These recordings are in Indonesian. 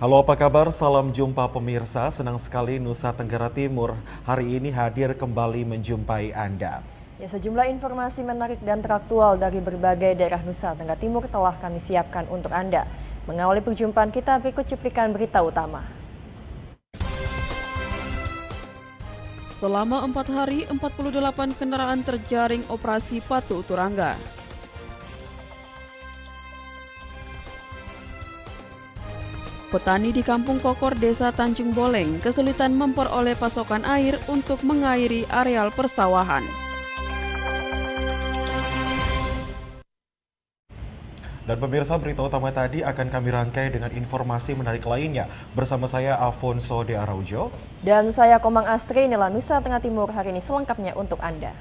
Halo, apa kabar? Salam jumpa pemirsa. Senang sekali Nusa Tenggara Timur hari ini hadir kembali menjumpai Anda. Ya, sejumlah informasi menarik dan teraktual dari berbagai daerah Nusa Tenggara Timur telah kami siapkan untuk Anda. Mengawali perjumpaan kita, berikut cuplikan berita utama. Selama 4 hari, 48 kendaraan terjaring operasi Patuh Turangga. Petani di Kampung Kokor, Desa Tanjung Boleng, kesulitan memperoleh pasokan air untuk mengairi areal persawahan. Dan pemirsa, berita utama tadi akan kami rangkai dengan informasi menarik lainnya. Bersama saya Alfonso de Araujo. Dan saya Komang Astri, inilah Nusa Tenggara Timur hari ini selengkapnya untuk Anda.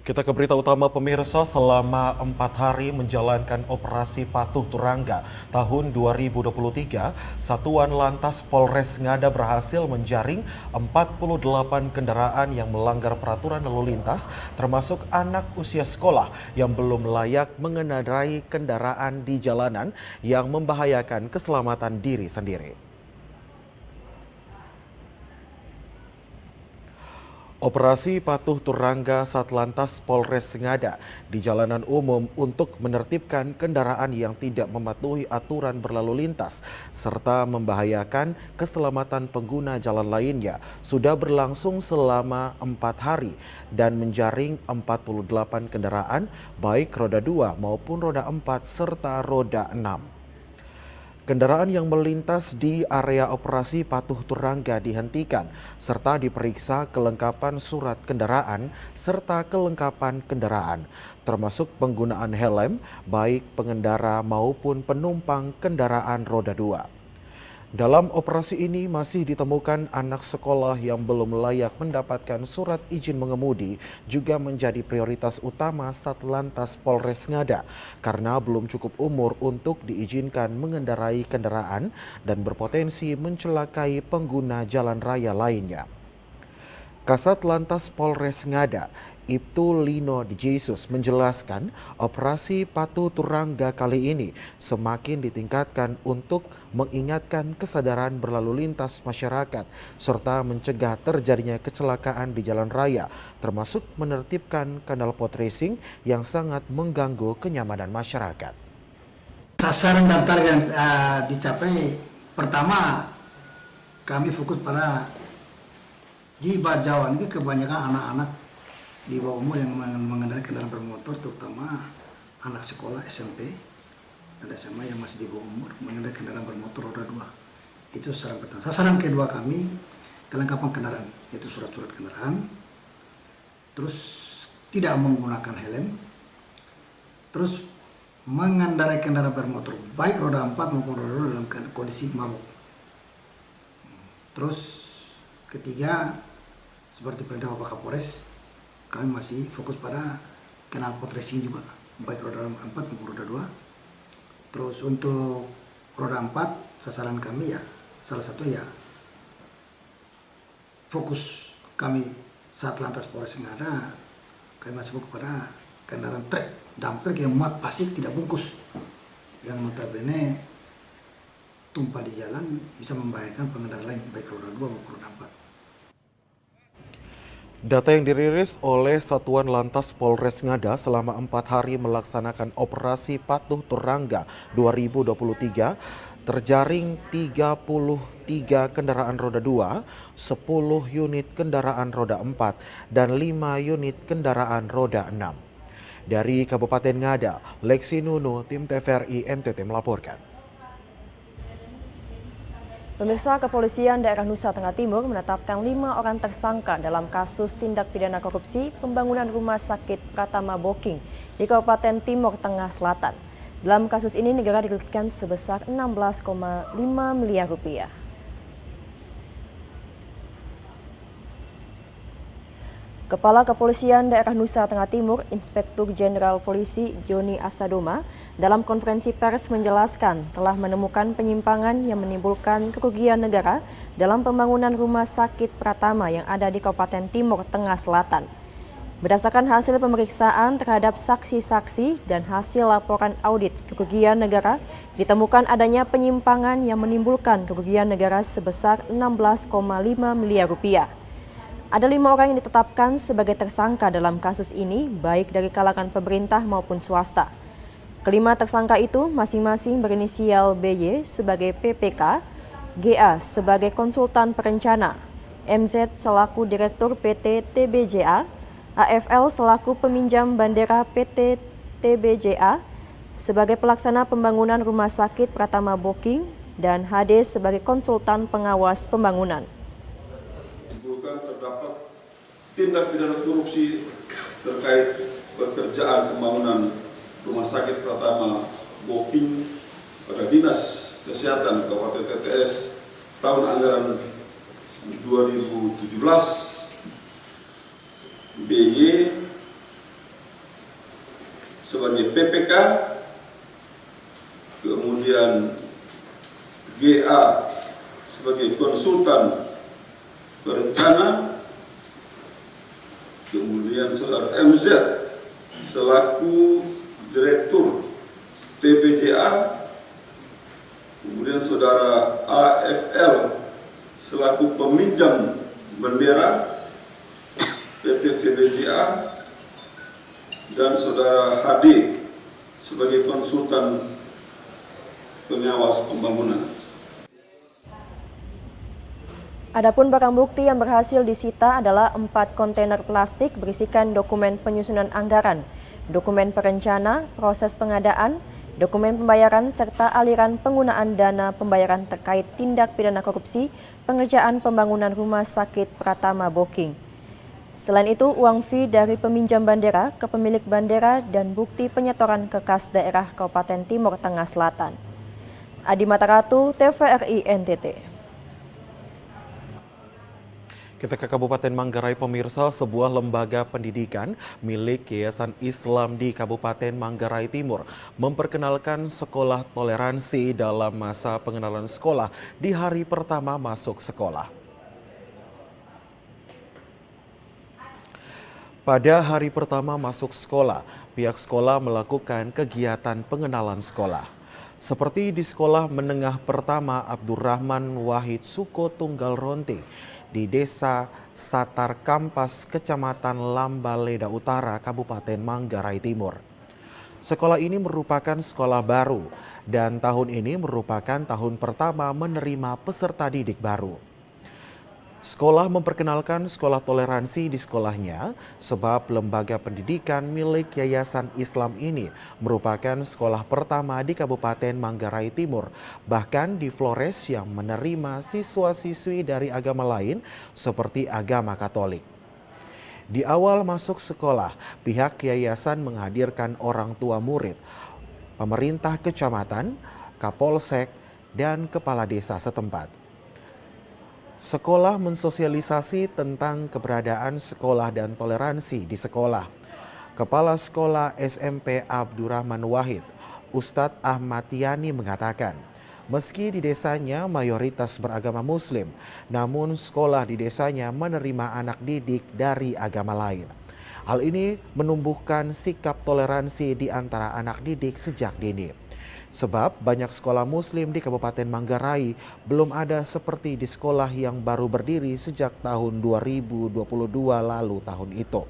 Kita ke berita utama pemirsa. Selama 4 hari menjalankan operasi Patuh Turangga tahun 2023, Satuan Lantas Polres Ngada berhasil menjaring 48 kendaraan yang melanggar peraturan lalu lintas, termasuk anak usia sekolah yang belum layak mengendarai kendaraan di jalanan yang membahayakan keselamatan diri sendiri. Operasi Patuh Turangga Satlantas Polres Ngada di jalanan umum untuk menertibkan kendaraan yang tidak mematuhi aturan berlalu lintas serta membahayakan keselamatan pengguna jalan lainnya sudah berlangsung selama 4 hari dan menjaring 48 kendaraan baik roda 2 maupun roda 4 serta roda 6. Kendaraan yang melintas di area operasi Patuh Turangga dihentikan serta diperiksa kelengkapan surat kendaraan serta kelengkapan kendaraan, termasuk penggunaan helm baik pengendara maupun penumpang kendaraan roda 2. Dalam operasi ini masih ditemukan anak sekolah yang belum layak mendapatkan surat izin mengemudi juga menjadi prioritas utama Satlantas Polres Ngada karena belum cukup umur untuk diizinkan mengendarai kendaraan dan berpotensi mencelakai pengguna jalan raya lainnya. Kasat Lantas Polres Ngada, Ibtu Lino de Jesus menjelaskan operasi Patuh Turangga kali ini semakin ditingkatkan untuk mengingatkan kesadaran berlalu lintas masyarakat serta mencegah terjadinya kecelakaan di jalan raya, termasuk menertibkan kanal pot racing yang sangat mengganggu kenyamanan masyarakat. Sasaran dan target yang dicapai, pertama kami fokus pada di Jawa ini kebanyakan anak-anak di bawah umur yang mengendarai kendaraan bermotor, terutama anak sekolah SMP dan SMA yang masih di bawah umur mengendarai kendaraan bermotor roda 2. Itu sasaran pertama. Sasaran kedua kami kelengkapan kendaraan, yaitu surat-surat kendaraan, terus tidak menggunakan helm, terus mengendarai kendaraan bermotor baik roda 4 maupun roda 2 dalam kondisi mabuk. Terus ketiga, seperti perintah Bapak Kapolres, kami masih fokus pada kenal pot racing juga, baik roda 4 maupun roda 2. Terus untuk roda 4, sasaran kami ya, salah satu ya, fokus kami saat lantas Polres Ngada, kami masih fokus pada kendaraan truk, dump truk yang muat pasir tidak bungkus, yang notabene tumpah di jalan bisa membahayakan pengendara lain, baik roda 2 maupun roda 4. Data yang dirilis oleh Satuan Lantas Polres Ngada selama 4 hari melaksanakan operasi Patuh Turangga 2023 terjaring 33 kendaraan roda 2, 10 unit kendaraan roda 4, dan 5 unit kendaraan roda 6. Dari Kabupaten Ngada, Lexi Nunu, tim TVRI NTT melaporkan. Pemirsa, Kepolisian Daerah Nusa Tenggara Timur menetapkan 5 orang tersangka dalam kasus tindak pidana korupsi pembangunan rumah sakit Pratama Boking di Kabupaten Timur Tengah Selatan. Dalam kasus ini negara dirugikan sebesar 16,5 miliar rupiah. Kepala Kepolisian Daerah Nusa Tenggara Timur, Inspektur Jenderal Polisi Joni Asadoma, dalam konferensi pers menjelaskan telah menemukan penyimpangan yang menimbulkan kerugian negara dalam pembangunan rumah sakit Pratama yang ada di Kabupaten Timur Tengah Selatan. Berdasarkan hasil pemeriksaan terhadap saksi-saksi dan hasil laporan audit kerugian negara, ditemukan adanya penyimpangan yang menimbulkan kerugian negara sebesar 16,5 miliar rupiah. Ada 5 orang yang ditetapkan sebagai tersangka dalam kasus ini, baik dari kalangan pemerintah maupun swasta. Kelima tersangka itu masing-masing berinisial BY sebagai PPK, GA sebagai konsultan perencana, MZ selaku direktur PT TBJA, AFL selaku peminjam bandera PT TBJA sebagai pelaksana pembangunan rumah sakit Pratama Booking, dan HD sebagai konsultan pengawas pembangunan. Terdapat tindak pidana korupsi terkait pekerjaan pembangunan rumah sakit Pratama Booking pada Dinas Kesehatan Kabupaten TTS tahun anggaran 2017. BY sebagai PPK, kemudian GA sebagai konsultan perencana, kemudian saudara MZ selaku direktur TBJA, kemudian saudara AFL selaku peminjam bendera PT TBJA, dan saudara HD sebagai konsultan pengawas pembangunan. Adapun barang bukti yang berhasil disita adalah 4 kontainer plastik berisikan dokumen penyusunan anggaran, dokumen perencana, proses pengadaan, dokumen pembayaran, serta aliran penggunaan dana pembayaran terkait tindak pidana korupsi pengerjaan pembangunan rumah sakit Pratama Booking. Selain itu, uang fee dari peminjam bandera ke pemilik bandera dan bukti penyetoran ke kas daerah Kabupaten Timur Tengah Selatan. Adi Mataratu, TVRI NTT. Kita ke Kabupaten Manggarai, pemirsa. Sebuah lembaga pendidikan milik Yayasan Islam di Kabupaten Manggarai Timur memperkenalkan sekolah toleransi dalam masa pengenalan sekolah di hari pertama masuk sekolah. Pada hari pertama masuk sekolah, pihak sekolah melakukan kegiatan pengenalan sekolah. Seperti di Sekolah Menengah Pertama Abdurrahman Wahid Suko Tunggal Ronte di Desa Satar Kampas, Kecamatan Lambaleda Utara, Kabupaten Manggarai Timur. Sekolah ini merupakan sekolah baru dan tahun ini merupakan tahun pertama menerima peserta didik baru. Sekolah memperkenalkan sekolah toleransi di sekolahnya sebab lembaga pendidikan milik Yayasan Islam ini merupakan sekolah pertama di Kabupaten Manggarai Timur, bahkan di Flores yang menerima siswa-siswi dari agama lain seperti agama Katolik. Di awal masuk sekolah, pihak yayasan menghadirkan orang tua murid, pemerintah kecamatan, Kapolsek, dan kepala desa setempat. Sekolah mensosialisasi tentang keberadaan sekolah dan toleransi di sekolah. Kepala Sekolah SMP Abdurrahman Wahid, Ustadz Ahmad Yani mengatakan, meski di desanya mayoritas beragama Muslim, namun sekolah di desanya menerima anak didik dari agama lain. Hal ini menumbuhkan sikap toleransi di antara anak didik sejak dini. Sebab banyak sekolah Muslim di Kabupaten Manggarai belum ada seperti di sekolah yang baru berdiri sejak tahun 2022 lalu tahun itu.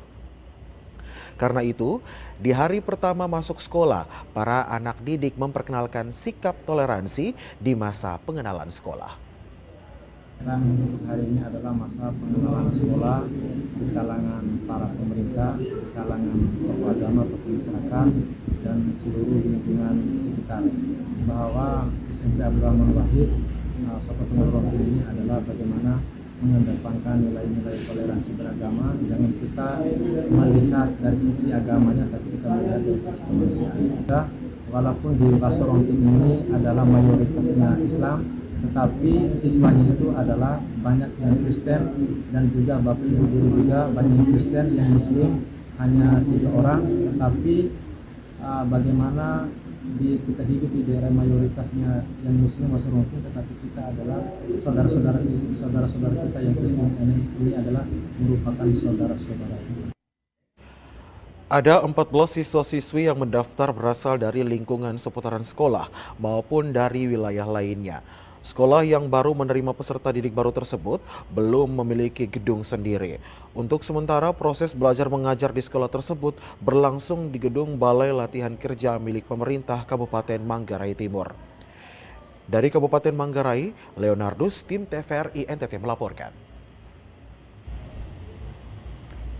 Karena itu, di hari pertama masuk sekolah, para anak didik memperkenalkan sikap toleransi di masa pengenalan sekolah. Dan untuk hari ini adalah masa pengenalan sekolah di kalangan para pemerintah, di kalangan tokoh agama, tokoh masyarakat, dan seluruh lingkungan sekitar. Bahwa SMP Abdurrahman Wahid, Sobat Tunggal ini adalah bagaimana mengedepankan nilai-nilai toleransi beragama. Jangan kita melihat dari sisi agamanya, tapi kita melihat dari sisi kemanusiaan. Walaupun di Pasoronting ini adalah mayoritasnya Islam, tetapi siswanya itu adalah banyak yang Kristen dan juga Bapak Ibu guru juga banyak yang Kristen, yang Muslim hanya 3 orang, tetapi bagaimana kita hidup di daerah mayoritasnya yang Muslim masih mungkin, tetapi kita adalah saudara-saudara kita yang Kristen ini adalah merupakan saudara-saudara. Ada 14 siswa-siswi yang mendaftar berasal dari lingkungan seputaran sekolah maupun dari wilayah lainnya. Sekolah yang baru menerima peserta didik baru tersebut belum memiliki gedung sendiri. Untuk sementara, proses belajar mengajar di sekolah tersebut berlangsung di gedung Balai Latihan Kerja milik pemerintah Kabupaten Manggarai Timur. Dari Kabupaten Manggarai, Leonardus, tim TVRI NTT melaporkan.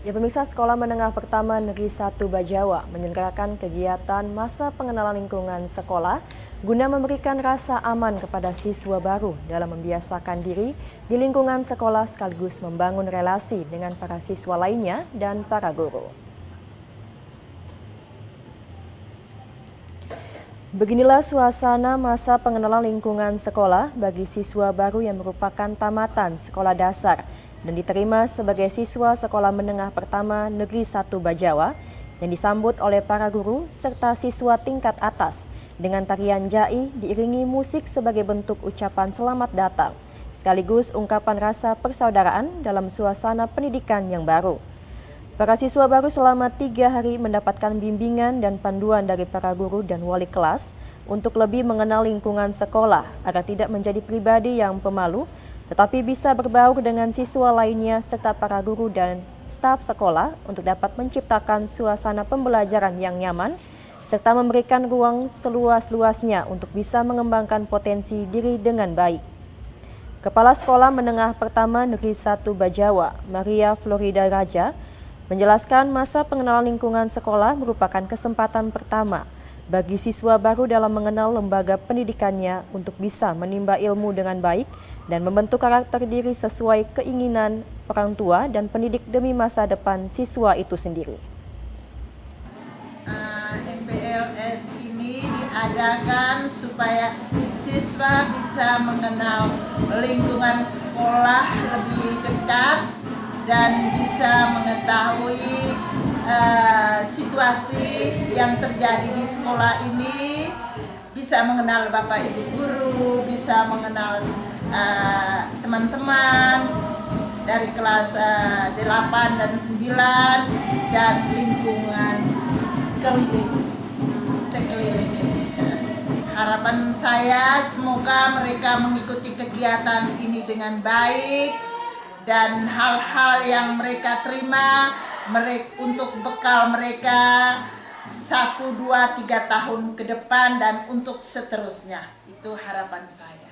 Ya, pemirsa, Sekolah Menengah Pertama Negeri 1 Bajawa menyelenggarakan kegiatan masa pengenalan lingkungan sekolah guna memberikan rasa aman kepada siswa baru dalam membiasakan diri di lingkungan sekolah sekaligus membangun relasi dengan para siswa lainnya dan para guru. Beginilah suasana masa pengenalan lingkungan sekolah bagi siswa baru yang merupakan tamatan sekolah dasar dan diterima sebagai siswa Sekolah Menengah Pertama Negeri 1 Bajawa yang disambut oleh para guru serta siswa tingkat atas dengan tarian jai diiringi musik sebagai bentuk ucapan selamat datang, sekaligus ungkapan rasa persaudaraan dalam suasana pendidikan yang baru. Para siswa baru selama 3 hari mendapatkan bimbingan dan panduan dari para guru dan wali kelas untuk lebih mengenal lingkungan sekolah agar tidak menjadi pribadi yang pemalu, tetapi bisa berbaur dengan siswa lainnya serta para guru dan staf sekolah untuk dapat menciptakan suasana pembelajaran yang nyaman serta memberikan ruang seluas-luasnya untuk bisa mengembangkan potensi diri dengan baik. Kepala Sekolah Menengah Pertama Negeri 1 Bajawa, Maria Florida Raja, menjelaskan masa pengenalan lingkungan sekolah merupakan kesempatan pertama bagi siswa baru dalam mengenal lembaga pendidikannya untuk bisa menimba ilmu dengan baik dan membentuk karakter diri sesuai keinginan orang tua dan pendidik demi masa depan siswa itu sendiri. MPLS ini diadakan supaya siswa bisa mengenal lingkungan sekolah lebih dekat dan bisa mengetahui situasi yang terjadi di sekolah ini, bisa mengenal Bapak Ibu guru, bisa mengenal teman-teman dari kelas 8 dan 9 dan lingkungan sekeliling ini. Harapan saya semoga mereka mengikuti kegiatan ini dengan baik dan hal-hal yang mereka terima untuk bekal mereka 1, 2, 3 tahun ke depan dan untuk seterusnya. Itu harapan saya.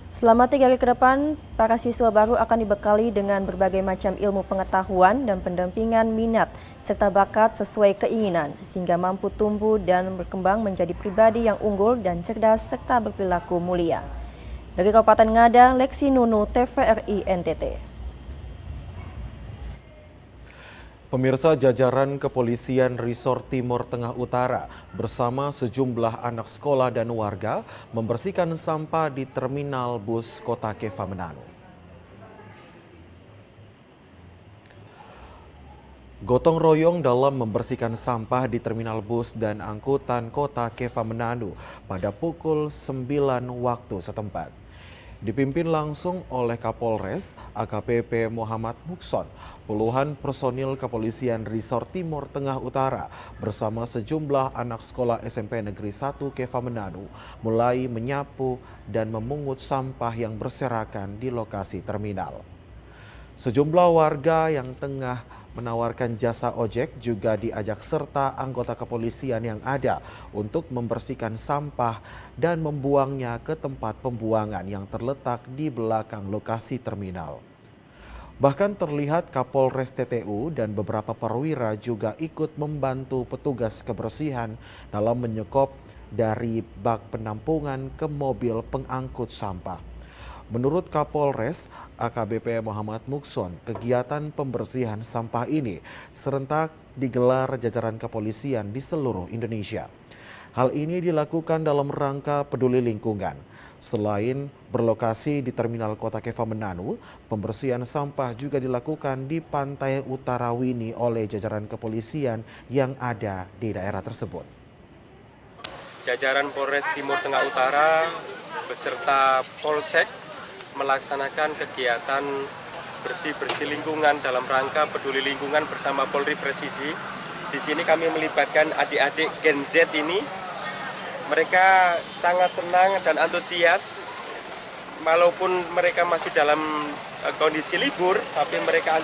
Selama 3 hari ke depan, para siswa baru akan dibekali dengan berbagai macam ilmu pengetahuan dan pendampingan minat serta bakat sesuai keinginan sehingga mampu tumbuh dan berkembang menjadi pribadi yang unggul dan cerdas serta berperilaku mulia. Dari Kabupaten Ngada, Lexi Nunu, TVRI NTT. Pemirsa, jajaran Kepolisian Resort Timur Tengah Utara bersama sejumlah anak sekolah dan warga membersihkan sampah di terminal bus Kota Keva Manado. Gotong royong dalam membersihkan sampah di terminal bus dan angkutan Kota Keva Manado pada pukul 9 waktu setempat. Dipimpin langsung oleh Kapolres AKBP Muhammad Mukson, puluhan personil Kepolisian Resort Timur Tengah Utara bersama sejumlah anak sekolah SMP Negeri 1 Keva Manado mulai menyapu dan memungut sampah yang berserakan di lokasi terminal. Sejumlah warga yang tengah menawarkan jasa ojek juga diajak serta anggota kepolisian yang ada untuk membersihkan sampah dan membuangnya ke tempat pembuangan yang terletak di belakang lokasi terminal. Bahkan terlihat Kapolres TTU dan beberapa perwira juga ikut membantu petugas kebersihan dalam menyekop dari bak penampungan ke mobil pengangkut sampah. Menurut Kapolres AKBP Muhammad Mukson, kegiatan pembersihan sampah ini serentak digelar jajaran kepolisian di seluruh Indonesia. Hal ini dilakukan dalam rangka peduli lingkungan. Selain berlokasi di Terminal Kota Keva Manado, pembersihan sampah juga dilakukan di pantai utara Wini oleh jajaran kepolisian yang ada di daerah tersebut. Jajaran Polres Timur Tengah Utara beserta Polsek melaksanakan kegiatan bersih-bersih lingkungan dalam rangka peduli lingkungan bersama Polri Presisi. Di sini kami melibatkan adik-adik Gen Z ini. Mereka sangat senang dan antusias, walaupun mereka masih dalam kondisi libur, tapi mereka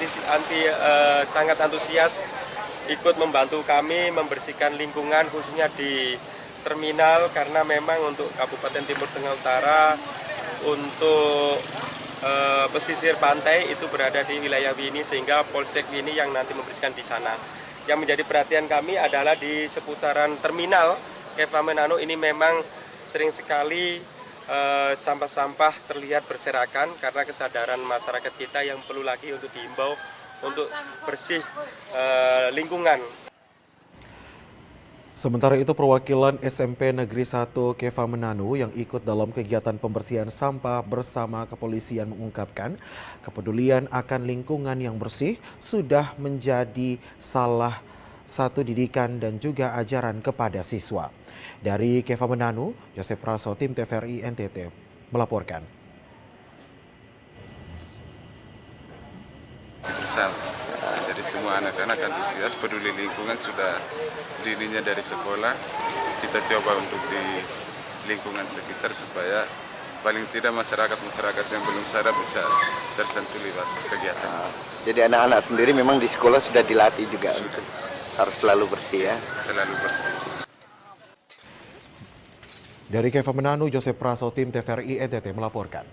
sangat antusias ikut membantu kami membersihkan lingkungan khususnya di terminal, karena memang untuk Kabupaten Timur Tengah Utara untuk pesisir pantai itu berada di wilayah Wini, sehingga Polsek Wini yang nanti membersihkan di sana. Yang menjadi perhatian kami adalah di seputaran terminal Keva Manado ini memang sering sekali sampah-sampah terlihat berserakan, karena kesadaran masyarakat kita yang perlu lagi untuk diimbau untuk bersih lingkungan. Sementara itu, perwakilan SMP Negeri 1 Keva Manado yang ikut dalam kegiatan pembersihan sampah bersama kepolisian mengungkapkan kepedulian akan lingkungan yang bersih sudah menjadi salah satu didikan dan juga ajaran kepada siswa. Dari Keva Manado, Joseph Praso, tim TVRI NTT melaporkan. Jadi semua anak-anak antusias peduli lingkungan sudah dirinya dari sekolah. Kita coba untuk di lingkungan sekitar supaya paling tidak masyarakat yang belum sadar bisa tersentuh lewat kegiatan. Jadi anak-anak sendiri memang di sekolah sudah dilatih juga untuk harus selalu bersih ya? Selalu bersih. Dari Keva Manado, Joseph Praso, tim TVRI NTT melaporkan.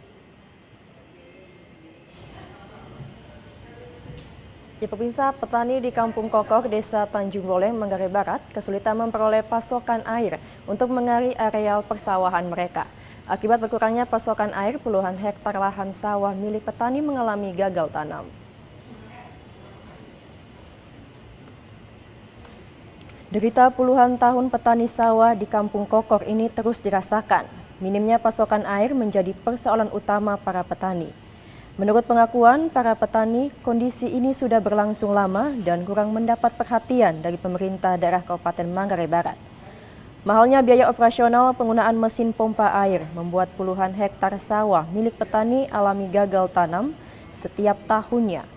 Ya pemirsa, petani di Kampung Kokor, Desa Tanjung Boleng, Manggarai Barat kesulitan memperoleh pasokan air untuk mengari areal persawahan mereka. Akibat berkurangnya pasokan air, puluhan hektar lahan sawah milik petani mengalami gagal tanam. Derita puluhan tahun petani sawah di Kampung Kokor ini terus dirasakan. Minimnya pasokan air menjadi persoalan utama para petani. Menurut pengakuan para petani, kondisi ini sudah berlangsung lama dan kurang mendapat perhatian dari pemerintah daerah Kabupaten Manggarai Barat. Mahalnya biaya operasional penggunaan mesin pompa air membuat puluhan hektar sawah milik petani alami gagal tanam setiap tahunnya.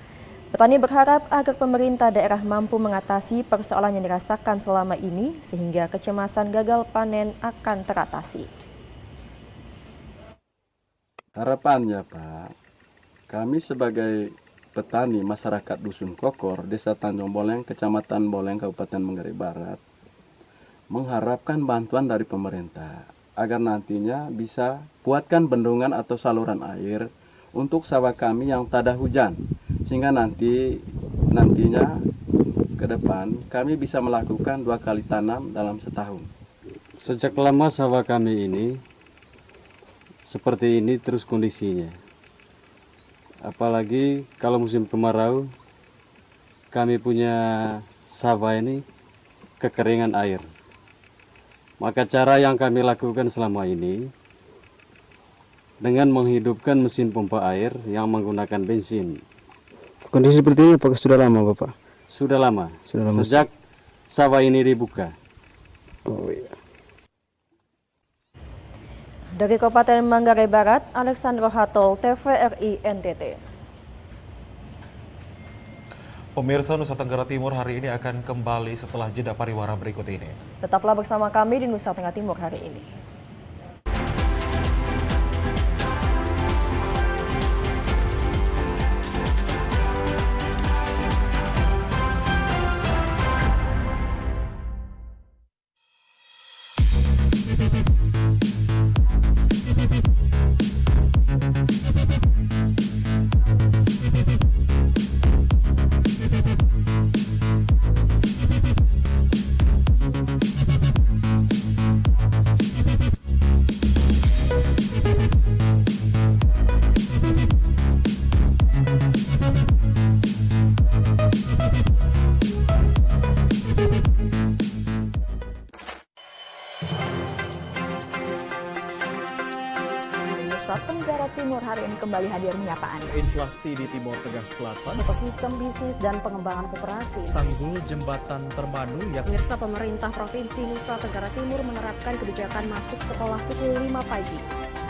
Petani berharap agar pemerintah daerah mampu mengatasi persoalan yang dirasakan selama ini sehingga kecemasan gagal panen akan teratasi. Harapannya Pak, kami sebagai petani masyarakat Dusun Kokor, Desa Tanjung Boleng, Kecamatan Boleng, Kabupaten Manggarai Barat, mengharapkan bantuan dari pemerintah agar nantinya bisa buatkan bendungan atau saluran air untuk sawah kami yang tak ada hujan, sehingga nantinya ke depan kami bisa melakukan 2 kali tanam dalam setahun. Sejak lama sawah kami ini seperti ini terus kondisinya. Apalagi kalau musim kemarau, kami punya sawah ini kekeringan air. Maka cara yang kami lakukan selama ini dengan menghidupkan mesin pompa air yang menggunakan bensin. Kondisi seperti ini apakah sudah lama Bapak? Sudah lama. Sejak sawah ini dibuka. Oh iya. Dari Kabupaten Manggarai Barat, Alexandro Hatol, TVRI NTT. Pemirsa, Nusa Tenggara Timur hari ini akan kembali setelah jeda pariwara berikut ini. Tetaplah bersama kami di Nusa Tenggara Timur hari ini. Timur hari ini kembali hadir menyapa Anda. Inflasi di Timur Tengah Selatan, Ekosistem bisnis dan pengembangan koperasi, tanggul jembatan Termanu yang pemirsa pemerintah Provinsi Nusa Tenggara Timur menerapkan kebijakan masuk sekolah pukul 5 pagi.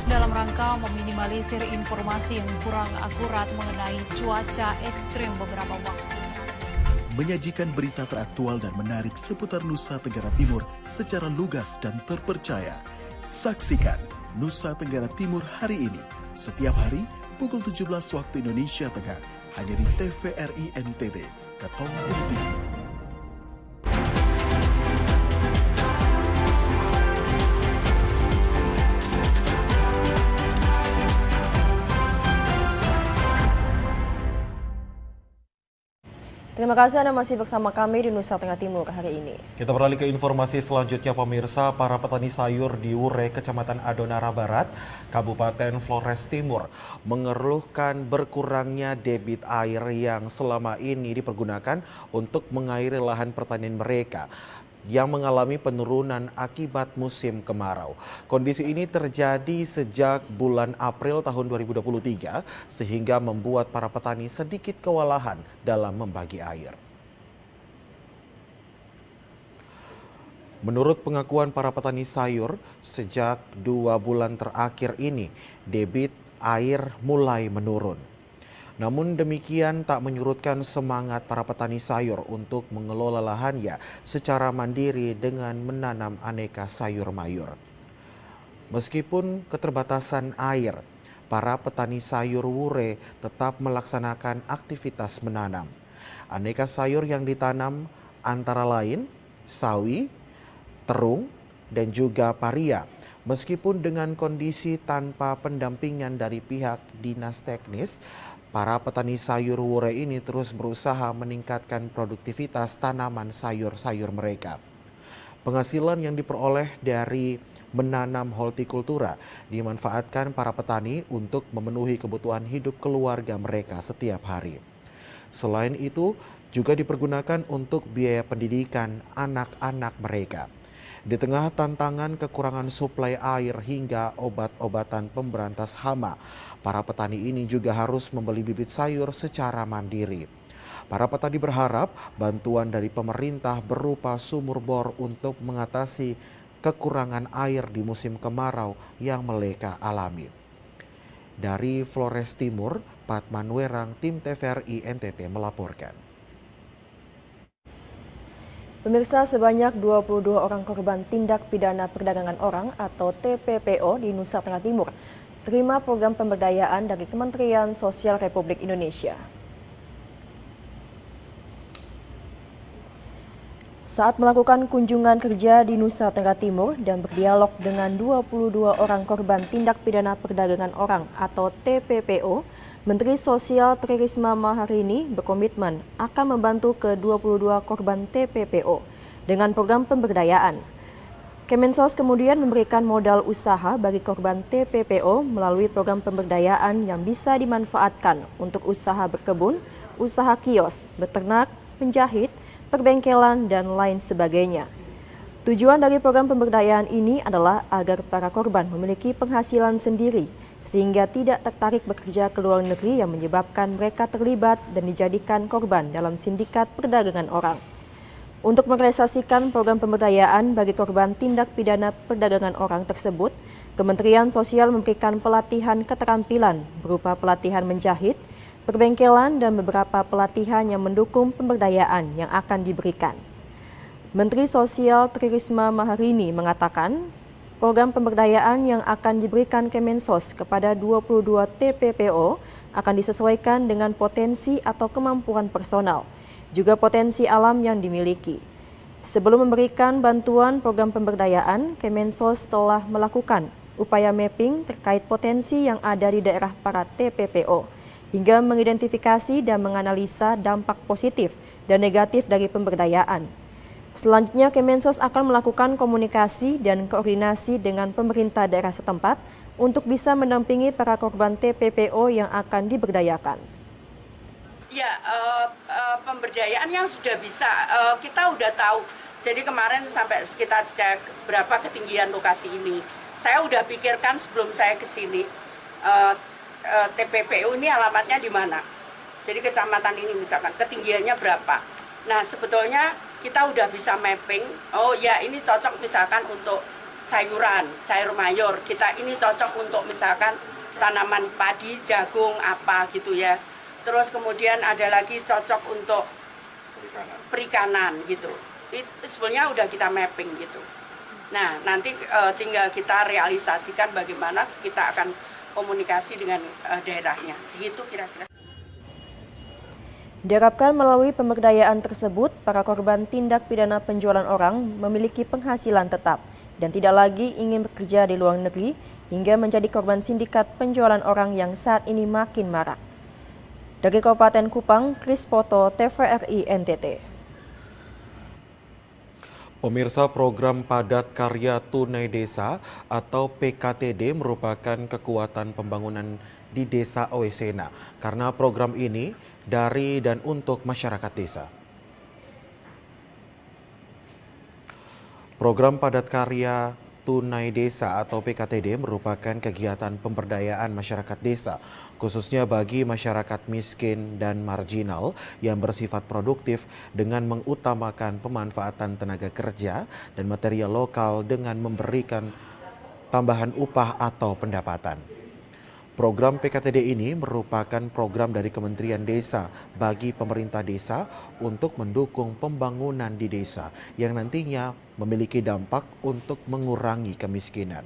Dalam rangka meminimalisir informasi yang kurang akurat mengenai cuaca ekstrim beberapa waktu. Menyajikan berita teraktual dan menarik seputar Nusa Tenggara Timur secara lugas dan terpercaya. Saksikan Nusa Tenggara Timur hari ini, setiap hari pukul 17 waktu Indonesia Tengah, hanya di TVRI NTT, Ketong TV. Terima kasih Anda masih bersama kami di Nusa Tenggara Timur hari ini. Kita beralih ke informasi selanjutnya pemirsa. Para petani sayur di Wure, Kecamatan Adonara Barat, Kabupaten Flores Timur mengeluhkan berkurangnya debit air yang selama ini dipergunakan untuk mengairi lahan pertanian mereka yang mengalami penurunan akibat musim kemarau. Kondisi ini terjadi sejak bulan April tahun 2023 sehingga membuat para petani sedikit kewalahan dalam membagi air. Menurut pengakuan para petani sayur, sejak 2 bulan terakhir ini debit air mulai menurun. Namun demikian tak menyurutkan semangat para petani sayur untuk mengelola lahannya secara mandiri dengan menanam aneka sayur mayur. Meskipun keterbatasan air, para petani sayur Wure tetap melaksanakan aktivitas menanam. Aneka sayur yang ditanam antara lain sawi, terung, dan juga paria. Meskipun dengan kondisi tanpa pendampingan dari pihak dinas teknis, para petani sayur Wure ini terus berusaha meningkatkan produktivitas tanaman sayur-sayur mereka. Penghasilan yang diperoleh dari menanam hortikultura dimanfaatkan para petani untuk memenuhi kebutuhan hidup keluarga mereka setiap hari. Selain itu, juga dipergunakan untuk biaya pendidikan anak-anak mereka. Di tengah tantangan kekurangan suplai air hingga obat-obatan pemberantas hama, para petani ini juga harus membeli bibit sayur secara mandiri. Para petani berharap bantuan dari pemerintah berupa sumur bor untuk mengatasi kekurangan air di musim kemarau yang mereka alami. Dari Flores Timur, Patman Werang, tim TVRI NTT melaporkan. Pemirsa, sebanyak 22 orang korban tindak pidana perdagangan orang atau TPPO di Nusa Tenggara Timur terima program pemberdayaan dari Kementerian Sosial Republik Indonesia. Saat melakukan kunjungan kerja di Nusa Tenggara Timur dan berdialog dengan 22 orang korban tindak pidana perdagangan orang atau TPPO, Menteri Sosial Tri Risma Maharini berkomitmen akan membantu ke-22 korban TPPO dengan program pemberdayaan. Kemensos kemudian memberikan modal usaha bagi korban TPPO melalui program pemberdayaan yang bisa dimanfaatkan untuk usaha berkebun, usaha kios, beternak, penjahit, perbengkelan, dan lain sebagainya. Tujuan dari program pemberdayaan ini adalah agar para korban memiliki penghasilan sendiri sehingga tidak tertarik bekerja ke luar negeri yang menyebabkan mereka terlibat dan dijadikan korban dalam sindikat perdagangan orang. Untuk merealisasikan program pemberdayaan bagi korban tindak pidana perdagangan orang tersebut, Kementerian Sosial memberikan pelatihan keterampilan berupa pelatihan menjahit, perbengkelan, dan beberapa pelatihan yang mendukung pemberdayaan yang akan diberikan. Menteri Sosial Tri Risma Maharini mengatakan, program pemberdayaan yang akan diberikan Kemensos kepada 22 TPPO akan disesuaikan dengan potensi atau kemampuan personal, juga potensi alam yang dimiliki. Sebelum memberikan bantuan program pemberdayaan, Kemensos telah melakukan upaya mapping terkait potensi yang ada di daerah para TPPO, hingga mengidentifikasi dan menganalisa dampak positif dan negatif dari pemberdayaan. Selanjutnya, Kemensos akan melakukan komunikasi dan koordinasi dengan pemerintah daerah setempat untuk bisa mendampingi para korban TPPO yang akan diberdayakan. Ya, pemberdayaan yang sudah bisa, kita udah tahu. Jadi kemarin sampai kita cek berapa ketinggian lokasi ini. Saya udah pikirkan sebelum saya ke sini. TPPU ini alamatnya di mana. Jadi kecamatan ini misalkan ketinggiannya berapa. Nah sebetulnya kita udah bisa mapping, oh ya ini cocok misalkan untuk sayuran, sayur mayur. Kita ini cocok untuk misalkan tanaman padi, jagung, apa gitu ya. Terus kemudian ada lagi cocok untuk perikanan gitu. Itu sebenarnya udah kita mapping gitu. Nah nanti tinggal kita realisasikan bagaimana kita akan komunikasi dengan daerahnya. Gitu kira-kira. Diharapkan melalui pemberdayaan tersebut, para korban tindak pidana penjualan orang memiliki penghasilan tetap dan tidak lagi ingin bekerja di luar negeri hingga menjadi korban sindikat penjualan orang yang saat ini makin marak. Dari Kabupaten Kupang, Kris Poto, TVRI NTT. Pemirsa, program Padat Karya Tunai Desa atau PKTD merupakan kekuatan pembangunan di Desa Owesena karena program ini dari dan untuk masyarakat desa. Program Padat Karya Tunai Desa atau PKTD merupakan kegiatan pemberdayaan masyarakat desa, khususnya bagi masyarakat miskin dan marginal yang bersifat produktif dengan mengutamakan pemanfaatan tenaga kerja dan material lokal dengan memberikan tambahan upah atau pendapatan. Program PKTD ini merupakan program dari Kementerian Desa bagi pemerintah desa untuk mendukung pembangunan di desa yang nantinya memiliki dampak untuk mengurangi kemiskinan.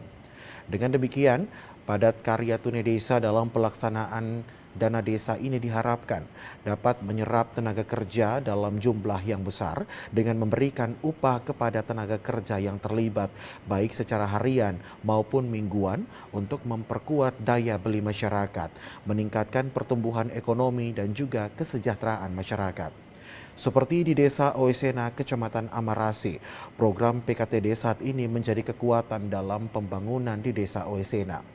Dengan demikian, Padat Karya Tunai Desa dalam pelaksanaan dana desa ini diharapkan dapat menyerap tenaga kerja dalam jumlah yang besar dengan memberikan upah kepada tenaga kerja yang terlibat baik secara harian maupun mingguan untuk memperkuat daya beli masyarakat, meningkatkan pertumbuhan ekonomi dan juga kesejahteraan masyarakat. Seperti di Desa Owesena, Kecamatan Amarasi, program PKTD saat ini menjadi kekuatan dalam pembangunan di Desa Owesena.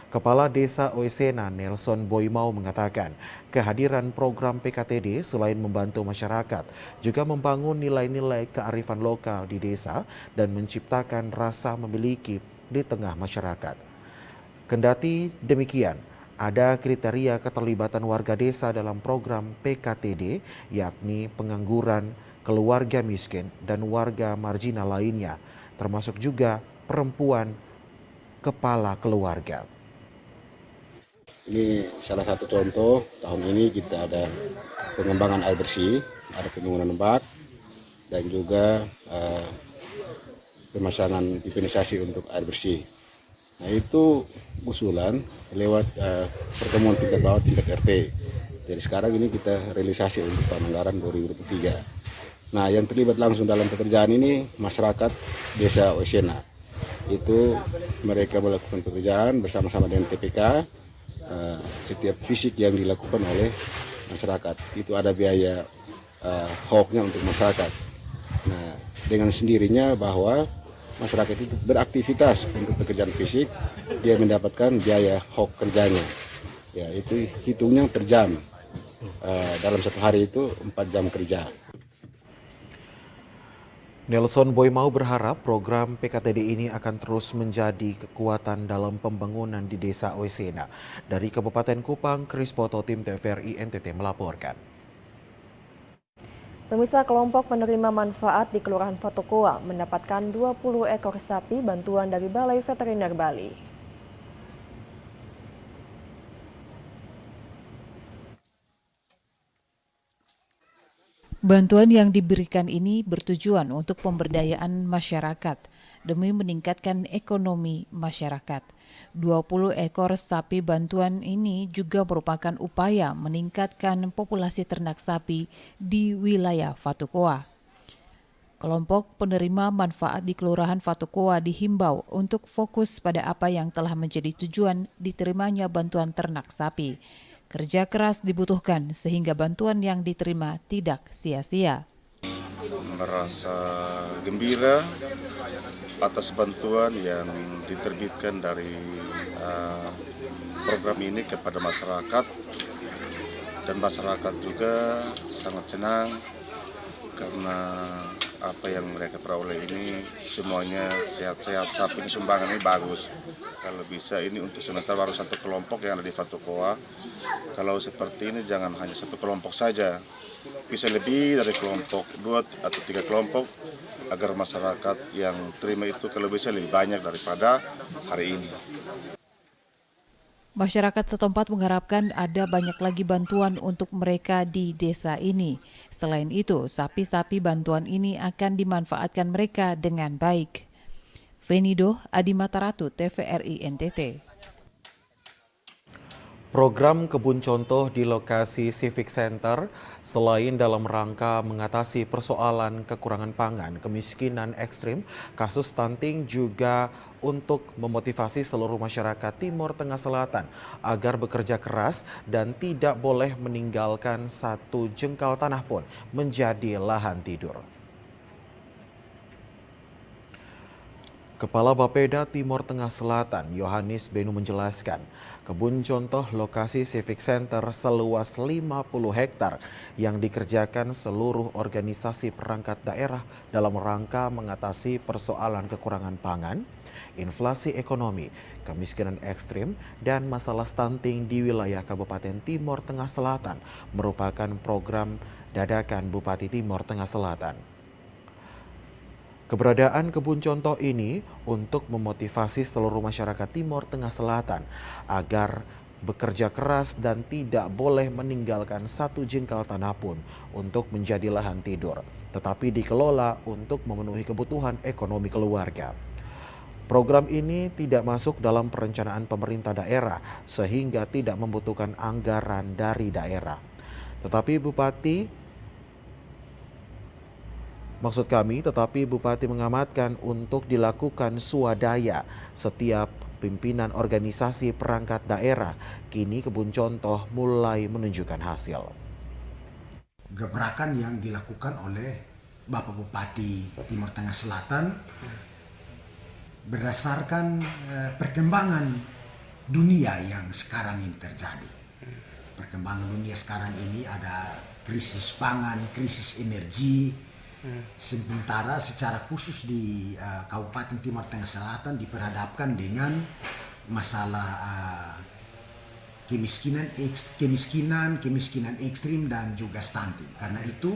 Kepala Desa Owesena Nelson Boymau mengatakan, kehadiran program PKTD selain membantu masyarakat, juga membangun nilai-nilai kearifan lokal di desa dan menciptakan rasa memiliki di tengah masyarakat. Kendati demikian, ada kriteria keterlibatan warga desa dalam program PKTD, yakni pengangguran, keluarga miskin, dan warga marginal lainnya, termasuk juga perempuan kepala keluarga. Ini salah satu contoh, tahun ini kita ada pengembangan air bersih, ada pembangunan bak, dan juga pemasangan pipanisasi untuk air bersih. Nah itu usulan lewat pertemuan tingkat bawah tingkat RT. Jadi sekarang ini kita realisasi untuk tahun anggaran 2023. Nah yang terlibat langsung dalam pekerjaan ini masyarakat Desa Owesena. Itu mereka melakukan pekerjaan bersama-sama dengan TPK. Setiap fisik yang dilakukan oleh masyarakat itu ada biaya hoknya untuk masyarakat. Nah, dengan sendirinya bahwa masyarakat itu beraktivitas untuk pekerjaan fisik, dia mendapatkan biaya hok kerjanya. Ya, itu hitungnya per jam. Dalam satu hari itu 4 jam kerja. Nelson Boymau berharap program PKTD ini akan terus menjadi kekuatan dalam pembangunan di Desa Owesena. Dari Kabupaten Kupang, Kris Poto, tim TVRI NTT melaporkan. Pemirsa, kelompok penerima manfaat di Kelurahan Fatokoa mendapatkan 20 ekor sapi bantuan dari Balai Veteriner Bali. Bantuan yang diberikan ini bertujuan untuk pemberdayaan masyarakat demi meningkatkan ekonomi masyarakat. 20 ekor sapi bantuan ini juga merupakan upaya meningkatkan populasi ternak sapi di wilayah Fatokoa. Kelompok penerima manfaat di Kelurahan Fatokoa dihimbau untuk fokus pada apa yang telah menjadi tujuan diterimanya bantuan ternak sapi. Kerja keras dibutuhkan sehingga bantuan yang diterima tidak sia-sia. Merasa gembira atas bantuan yang diterbitkan dari program ini kepada masyarakat, dan masyarakat juga sangat senang karena apa yang mereka peroleh ini semuanya sehat-sehat. Sapi ini sumbangan ini bagus. Kalau bisa ini untuk sementara baru satu kelompok yang ada di Fatukoa. Kalau seperti ini jangan hanya satu kelompok saja. Bisa lebih dari kelompok, 2 atau 3 kelompok, agar masyarakat yang terima itu kalau bisa lebih banyak daripada hari ini. Masyarakat setempat mengharapkan ada banyak lagi bantuan untuk mereka di desa ini. Selain itu, sapi-sapi bantuan ini akan dimanfaatkan mereka dengan baik. Venido Adimataratu, TVRI NTT. Program Kebun Contoh di lokasi Civic Center selain dalam rangka mengatasi persoalan kekurangan pangan, kemiskinan ekstrim, kasus stunting juga untuk memotivasi seluruh masyarakat Timur Tengah Selatan agar bekerja keras dan tidak boleh meninggalkan satu jengkal tanah pun menjadi lahan tidur. Kepala Bapeda Timur Tengah Selatan, Yohanes Benu menjelaskan, kebun contoh lokasi Civic Center seluas 50 hektar yang dikerjakan seluruh organisasi perangkat daerah dalam rangka mengatasi persoalan kekurangan pangan, inflasi ekonomi, kemiskinan ekstrim, dan masalah stunting di wilayah Kabupaten Timur Tengah Selatan merupakan program dadakan Bupati Timur Tengah Selatan. Keberadaan kebun contoh ini untuk memotivasi seluruh masyarakat Timur Tengah Selatan agar bekerja keras dan tidak boleh meninggalkan satu jengkal tanah pun untuk menjadi lahan tidur, tetapi dikelola untuk memenuhi kebutuhan ekonomi keluarga. Program ini tidak masuk dalam perencanaan pemerintah daerah sehingga tidak membutuhkan anggaran dari daerah. Tetapi Bupati mengamatkan untuk dilakukan swadaya setiap pimpinan organisasi perangkat daerah. Kini kebun contoh mulai menunjukkan hasil. Gebrakan yang dilakukan oleh Bapak Bupati Timur Tengah Selatan berdasarkan perkembangan dunia yang sekarang ini terjadi. Perkembangan dunia sekarang ini ada krisis pangan, krisis energi. Sementara secara khusus di Kabupaten Timur Tengah Selatan diperhadapkan dengan masalah kemiskinan ekstrim dan juga stunting. Karena itu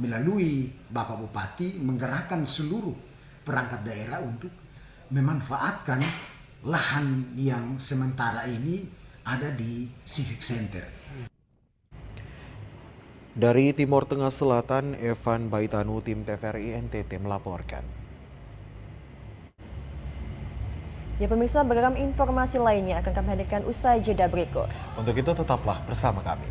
melalui Bapak Bupati menggerakkan seluruh perangkat daerah untuk memanfaatkan lahan yang sementara ini ada di Civic Center. Dari Timur Tengah Selatan, Evan Baitanu, tim TVRI NTT melaporkan. Ya pemirsa, beragam informasi lainnya akan kami hadirkan usai jeda berikut. Untuk itu tetaplah bersama kami.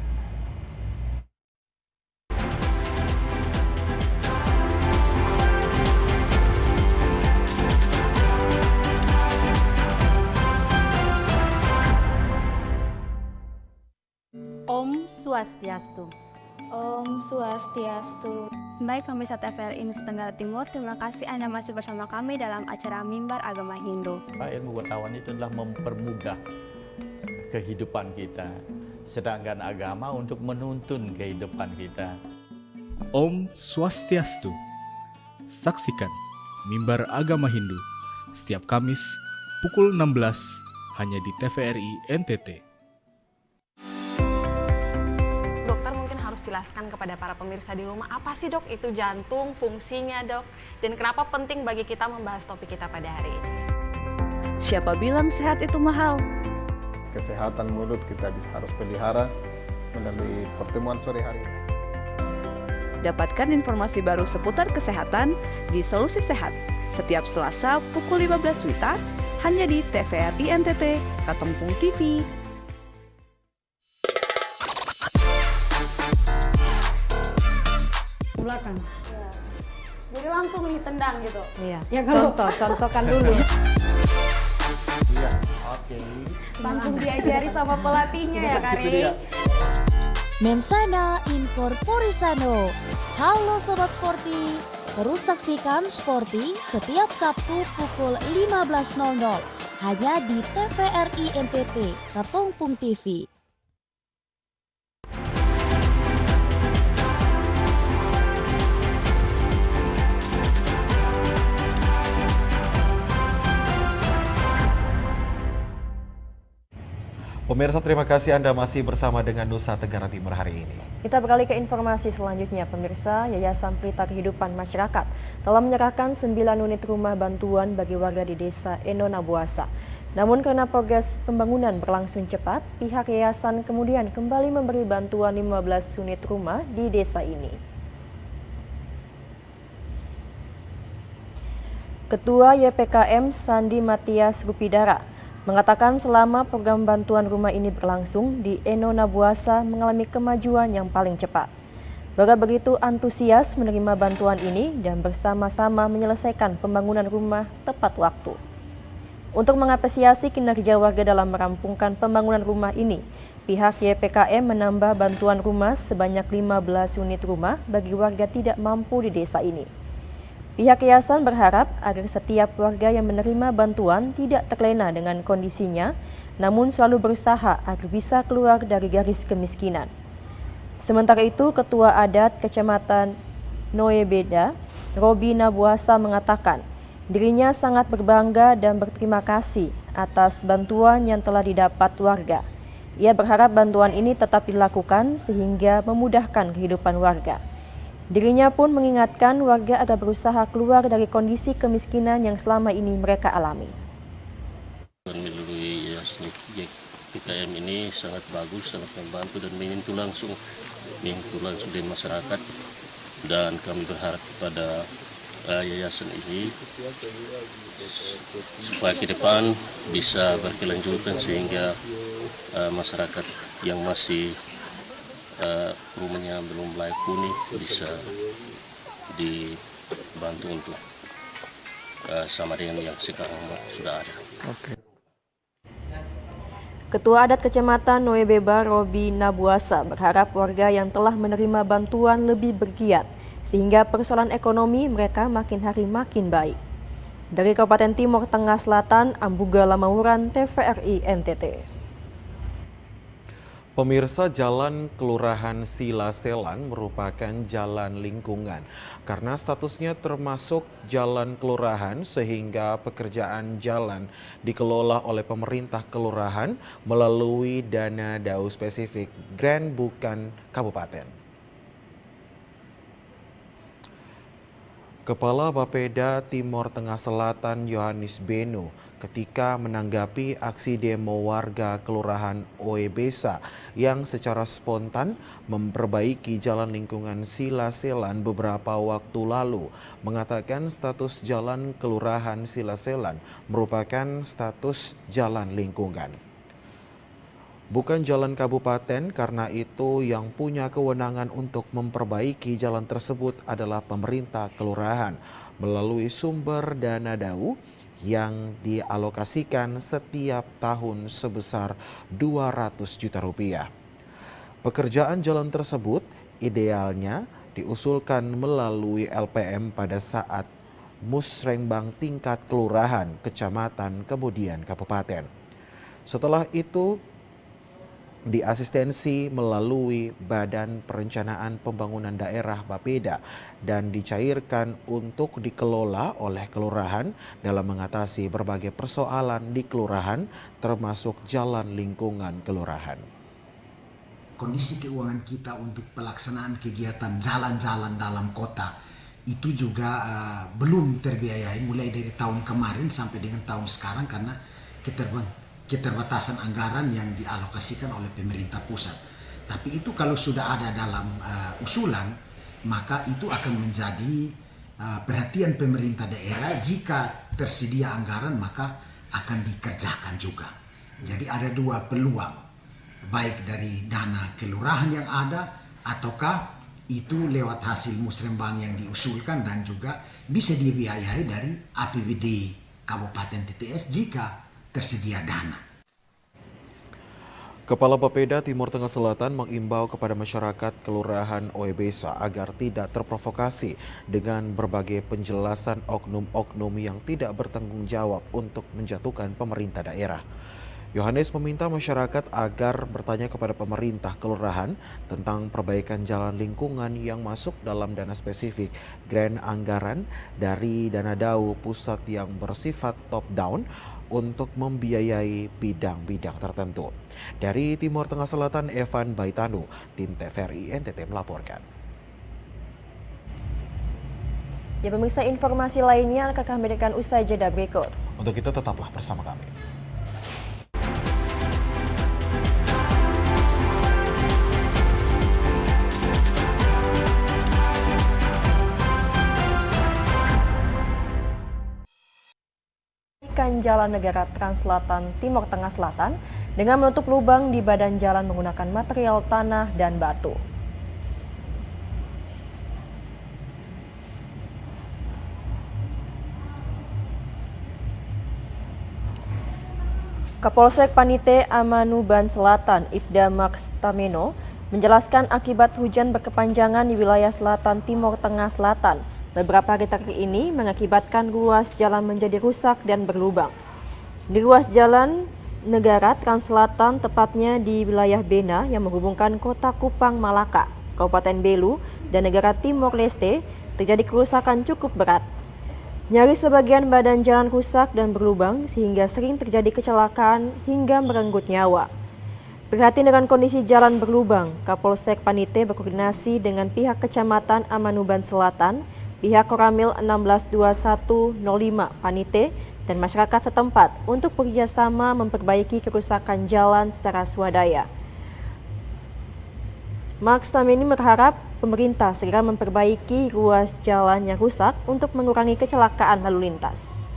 Om Swastiastu. Om Swastiastu. Baik pemirsa TVRI Nusa Tenggara Timur, terima kasih Anda masih bersama kami dalam acara Mimbar Agama Hindu. Ilmu pengetahuan itu adalah mempermudah kehidupan kita, sedangkan agama untuk menuntun kehidupan kita. Om Swastiastu. Saksikan Mimbar Agama Hindu setiap Kamis pukul 16 hanya di TVRI NTT. Jelaskan kepada para pemirsa di rumah, apa sih dok itu jantung, fungsinya dok, dan kenapa penting bagi kita membahas topik kita pada hari ini. Siapa bilang sehat itu mahal? Kesehatan mulut kita harus pelihara melalui pertemuan sore hari. Dapatkan informasi baru seputar kesehatan di Solusi Sehat setiap Selasa pukul 15 WITA hanya di TVRI NTT, Katongpung TV. Belakang. Ya. Jadi langsung ditendang gitu. Iya. Ya kalau contohkan dulu. Iya, oke. Langsung diajari sama pelatihnya ya Kari. Mensana Incorporisano. Halo Sobat Sporty. Terus saksikan Sporty setiap Sabtu pukul 15.00 hanya di TVRI NTT, Katongpung TV. Pemirsa, terima kasih Anda masih bersama dengan Nusa Tenggara Timur hari ini. Kita beralih ke informasi selanjutnya. Pemirsa, Yayasan Pelita Kehidupan Masyarakat telah menyerahkan 9 unit rumah bantuan bagi warga di Desa Eno Nabuasa. Namun karena progres pembangunan berlangsung cepat, pihak yayasan kemudian kembali memberi bantuan 15 unit rumah di desa ini. Ketua YPKM Sandi Matias Rupidara mengatakan selama program bantuan rumah ini berlangsung di Eno Nabuasa mengalami kemajuan yang paling cepat. Warga begitu antusias menerima bantuan ini dan bersama-sama menyelesaikan pembangunan rumah tepat waktu. Untuk mengapresiasi kinerja warga dalam merampungkan pembangunan rumah ini, pihak YPKM menambah bantuan rumah sebanyak 15 unit rumah bagi warga tidak mampu di desa ini. Pihak yayasan berharap agar setiap warga yang menerima bantuan tidak terlena dengan kondisinya, namun selalu berusaha agar bisa keluar dari garis kemiskinan. Sementara itu, Ketua Adat Kecamatan Noebeda, Robi Nabuasa mengatakan, dirinya sangat berbangga dan berterima kasih atas bantuan yang telah didapat warga. Ia berharap bantuan ini tetap dilakukan sehingga memudahkan kehidupan warga. Dirinya pun mengingatkan warga agar berusaha keluar dari kondisi kemiskinan yang selama ini mereka alami. Melalui Yayasan YPKM ini sangat bagus, sangat membantu dan menyentuh langsung di masyarakat. Dan kami berharap kepada yayasan ini supaya ke depan bisa berkelanjutan sehingga masyarakat yang masih rumahnya belum layak huni bisa dibantu untuk sama dengan yang sekarang sudah ada. Ketua Adat Kecamatan Noebeba Robi Nabuasa berharap warga yang telah menerima bantuan lebih bergiat sehingga persoalan ekonomi mereka makin hari makin baik. Dari Kabupaten Timur Tengah Selatan, Ambuga Lamauran, TVRI NTT. Pemirsa, Jalan Kelurahan Silaselan merupakan jalan lingkungan karena statusnya termasuk jalan kelurahan sehingga pekerjaan jalan dikelola oleh pemerintah kelurahan melalui dana DAU spesifik grant bukan kabupaten. Kepala Bapeda Timur Tengah Selatan Yohanes Beno ketika menanggapi aksi demo warga Kelurahan Oebesa yang secara spontan memperbaiki jalan lingkungan Silaselan beberapa waktu lalu, mengatakan status jalan Kelurahan Silaselan merupakan status jalan lingkungan. Bukan jalan kabupaten, karena itu yang punya kewenangan untuk memperbaiki jalan tersebut adalah pemerintah kelurahan melalui sumber dana DAU yang dialokasikan setiap tahun sebesar 200 juta rupiah. Pekerjaan jalan tersebut idealnya diusulkan melalui LPM pada saat musrengbang tingkat kelurahan, kecamatan, kemudian kabupaten. Setelah itu diasistensi melalui Badan Perencanaan Pembangunan Daerah Bapeda dan dicairkan untuk dikelola oleh kelurahan dalam mengatasi berbagai persoalan di kelurahan termasuk jalan lingkungan kelurahan. Kondisi keuangan kita untuk pelaksanaan kegiatan jalan-jalan dalam kota itu juga belum terbiayai mulai dari tahun kemarin sampai dengan tahun sekarang karena keterbatasan anggaran yang dialokasikan oleh pemerintah pusat. Tapi itu kalau sudah ada dalam usulan, maka itu akan menjadi perhatian pemerintah daerah. Jika tersedia anggaran, maka akan dikerjakan juga. Jadi ada dua peluang, baik dari dana kelurahan yang ada, ataukah itu lewat hasil musrembang yang diusulkan dan juga bisa dibiayai dari APBD Kabupaten TTS jika tersedia dana. Kepala Bapeda Timur Tengah Selatan mengimbau kepada masyarakat Kelurahan Oebesa agar tidak terprovokasi dengan berbagai penjelasan oknum-oknum yang tidak bertanggung jawab untuk menjatuhkan pemerintah daerah. Yohanes meminta masyarakat agar bertanya kepada pemerintah kelurahan tentang perbaikan jalan lingkungan yang masuk dalam dana spesifik grant anggaran dari dana DAU pusat yang bersifat top down untuk membiayai bidang-bidang tertentu. Dari Timur Tengah Selatan, Evan Baitanu, tim TVRI NTT melaporkan. Ya, pemirsa, informasi lainnya akan kami berikan usai jeda berikut. Untuk itu tetaplah bersama kami. Jalan Negara Trans Selatan Timur Tengah Selatan dengan menutup lubang di badan jalan menggunakan material tanah dan batu. Kapolsek Panite Amanuban Selatan, Ibda Max Tameno, menjelaskan akibat hujan berkepanjangan di wilayah selatan Timur Tengah Selatan. Beberapa hari terakhir ini mengakibatkan ruas jalan menjadi rusak dan berlubang. Di ruas jalan Negara Trans Selatan, tepatnya di wilayah Bena yang menghubungkan kota Kupang Malaka, Kabupaten Belu, dan negara Timor Leste, terjadi kerusakan cukup berat. Nyaris sebagian badan jalan rusak dan berlubang sehingga sering terjadi kecelakaan hingga merenggut nyawa. Prihatin dengan kondisi jalan berlubang, Kapolsek Panite berkoordinasi dengan pihak Kecamatan Amanuban Selatan, pihak Koramil 162105 Panite, dan masyarakat setempat untuk bekerjasama memperbaiki kerusakan jalan secara swadaya. Max Tameni berharap pemerintah segera memperbaiki ruas jalan yang rusak untuk mengurangi kecelakaan lalu lintas.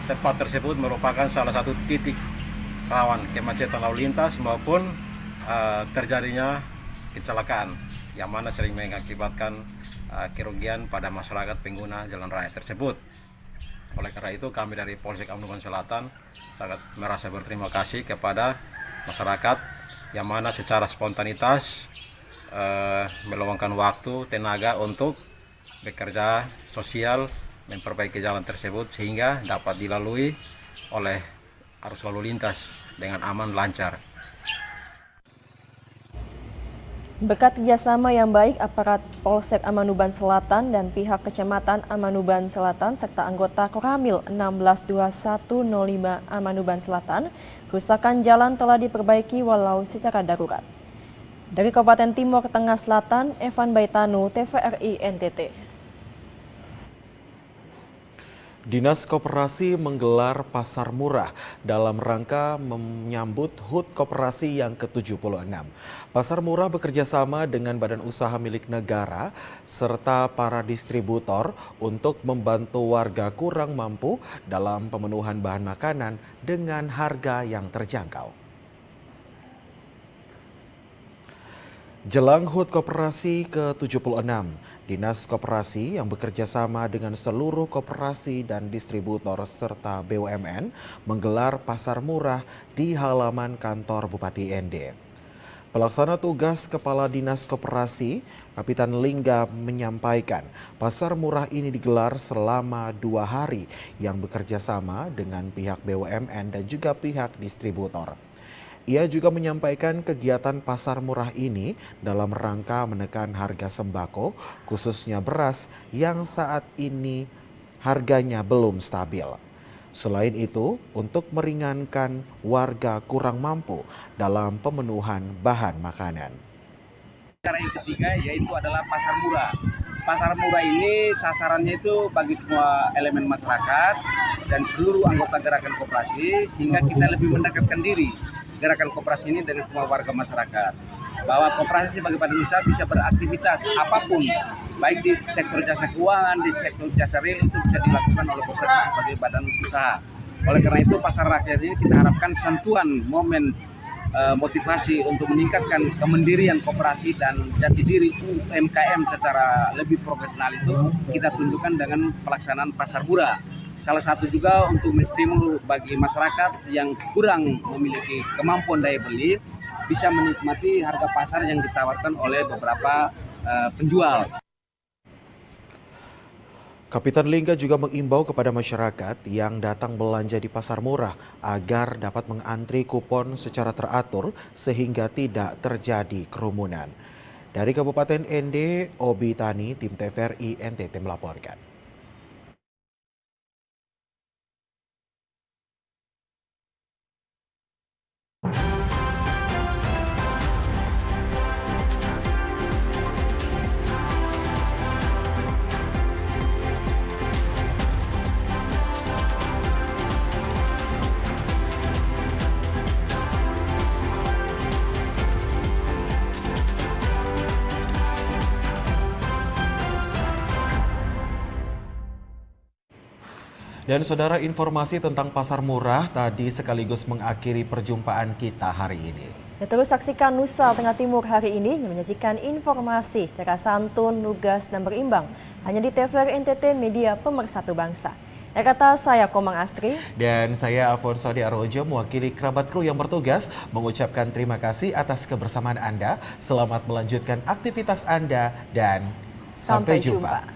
Tempat tersebut merupakan salah satu titik rawan kemacetan lalu lintas maupun terjadinya kecelakaan yang mana sering mengakibatkan kerugian pada masyarakat pengguna jalan raya tersebut. Oleh karena itu kami dari Polsek Amanuban Selatan sangat merasa berterima kasih kepada masyarakat yang mana secara spontanitas meluangkan waktu, tenaga untuk bekerja sosial memperbaiki jalan tersebut sehingga dapat dilalui oleh arus lalu lintas dengan aman lancar. Berkat kerjasama yang baik aparat Polsek Amanuban Selatan dan pihak Kecamatan Amanuban Selatan serta anggota Koramil 162105 Amanuban Selatan, kerusakan jalan telah diperbaiki walau secara darurat. Dari Kabupaten Timur Tengah Selatan, Evan Baitanu, TVRI NTT. Dinas Koperasi menggelar pasar murah dalam rangka menyambut HUT Koperasi yang ke-76. Pasar murah bekerjasama dengan badan usaha milik negara serta para distributor untuk membantu warga kurang mampu dalam pemenuhan bahan makanan dengan harga yang terjangkau. Jelang HUT Koperasi ke-76, Dinas Koperasi yang bekerja sama dengan seluruh koperasi dan distributor serta BUMN menggelar pasar murah di halaman kantor Bupati ND. Pelaksana tugas Kepala Dinas Koperasi, Kapitan Lingga menyampaikan pasar murah ini digelar selama 2 hari yang bekerja sama dengan pihak BUMN dan juga pihak distributor. Ia juga menyampaikan kegiatan pasar murah ini dalam rangka menekan harga sembako, khususnya beras yang saat ini harganya belum stabil. Selain itu, untuk meringankan warga kurang mampu dalam pemenuhan bahan makanan. Cara yang ketiga yaitu adalah pasar murah. Pasar murah ini sasarannya itu bagi semua elemen masyarakat dan seluruh anggota gerakan koperasi sehingga kita lebih mendekatkan diri gerakan koperasi ini dengan semua warga masyarakat. Bahwa koperasi sebagai badan usaha bisa beraktivitas apapun, baik di sektor jasa keuangan, di sektor jasa real itu bisa dilakukan oleh koperasi sebagai badan usaha. Oleh karena itu pasar rakyat ini kita harapkan sentuhan momen motivasi untuk meningkatkan kemandirian koperasi dan jati diri UMKM secara lebih profesional itu kita tunjukkan dengan pelaksanaan pasar murah. Salah satu juga untuk menstimulus bagi masyarakat yang kurang memiliki kemampuan daya beli bisa menikmati harga pasar yang ditawarkan oleh beberapa penjual. Kapitan Lingga juga mengimbau kepada masyarakat yang datang belanja di pasar murah agar dapat mengantri kupon secara teratur sehingga tidak terjadi kerumunan. Dari Kabupaten ND, Obi Tani, tim TVRI NTT melaporkan. Dan saudara, informasi tentang pasar murah tadi sekaligus mengakhiri perjumpaan kita hari ini. Ya, terus saksikan Nusa Tengah Timur hari ini yang menyajikan informasi secara santun, lugas, dan berimbang. Hanya di TVRI NTT Media Pemersatu Bangsa. Ya, kata saya Komang Astri. Dan saya Afonso Adi Arojo mewakili kerabat kru yang bertugas mengucapkan terima kasih atas kebersamaan Anda. Selamat melanjutkan aktivitas Anda dan sampai jumpa.